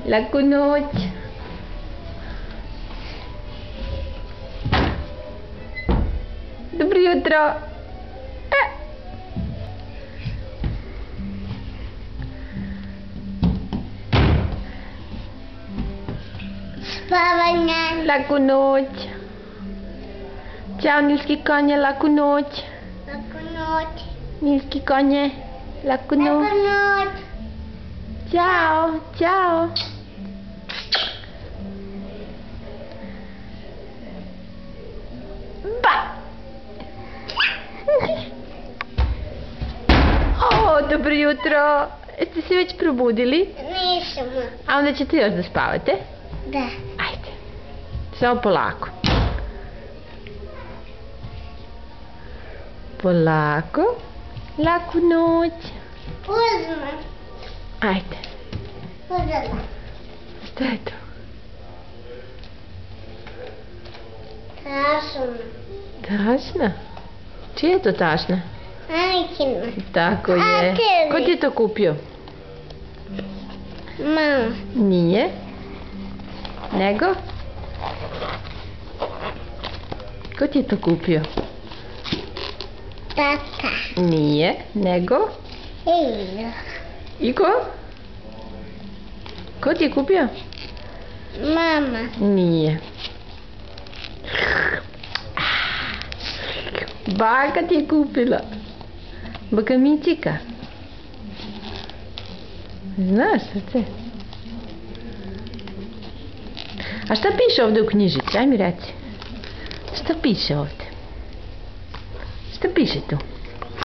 Laku noć. Dobro jutro. Spavanje. Laku noć. Ćao nilski konje, laku noć. Laku noć. Nilski konje, laku noć. Laku noć. Ćao, ćao. Ba! O, dobro jutro. Jeste se već probudili? Nismo. A onda ćete još da spavate? Da. Ajde. Samo polako. Polako. Laku noć. Uzme. Ajde. Uzela. Šta je to? Tašna. Tašna? Čija je to tašna? Anikina. Tako je. tebi? Ko ti je to kupio? Mama. Nije. Nego? Ko ti je to kupio? Tata. Nije. Nego? Igra. Iko? Ko ti je kupio? Mama. Nije. Baka ti je kupila. Baka Mičika. Znaš srce? A šta piše ovdje u knjižici? Aj mi reci. Šta piše ovdje? Šta piše tu?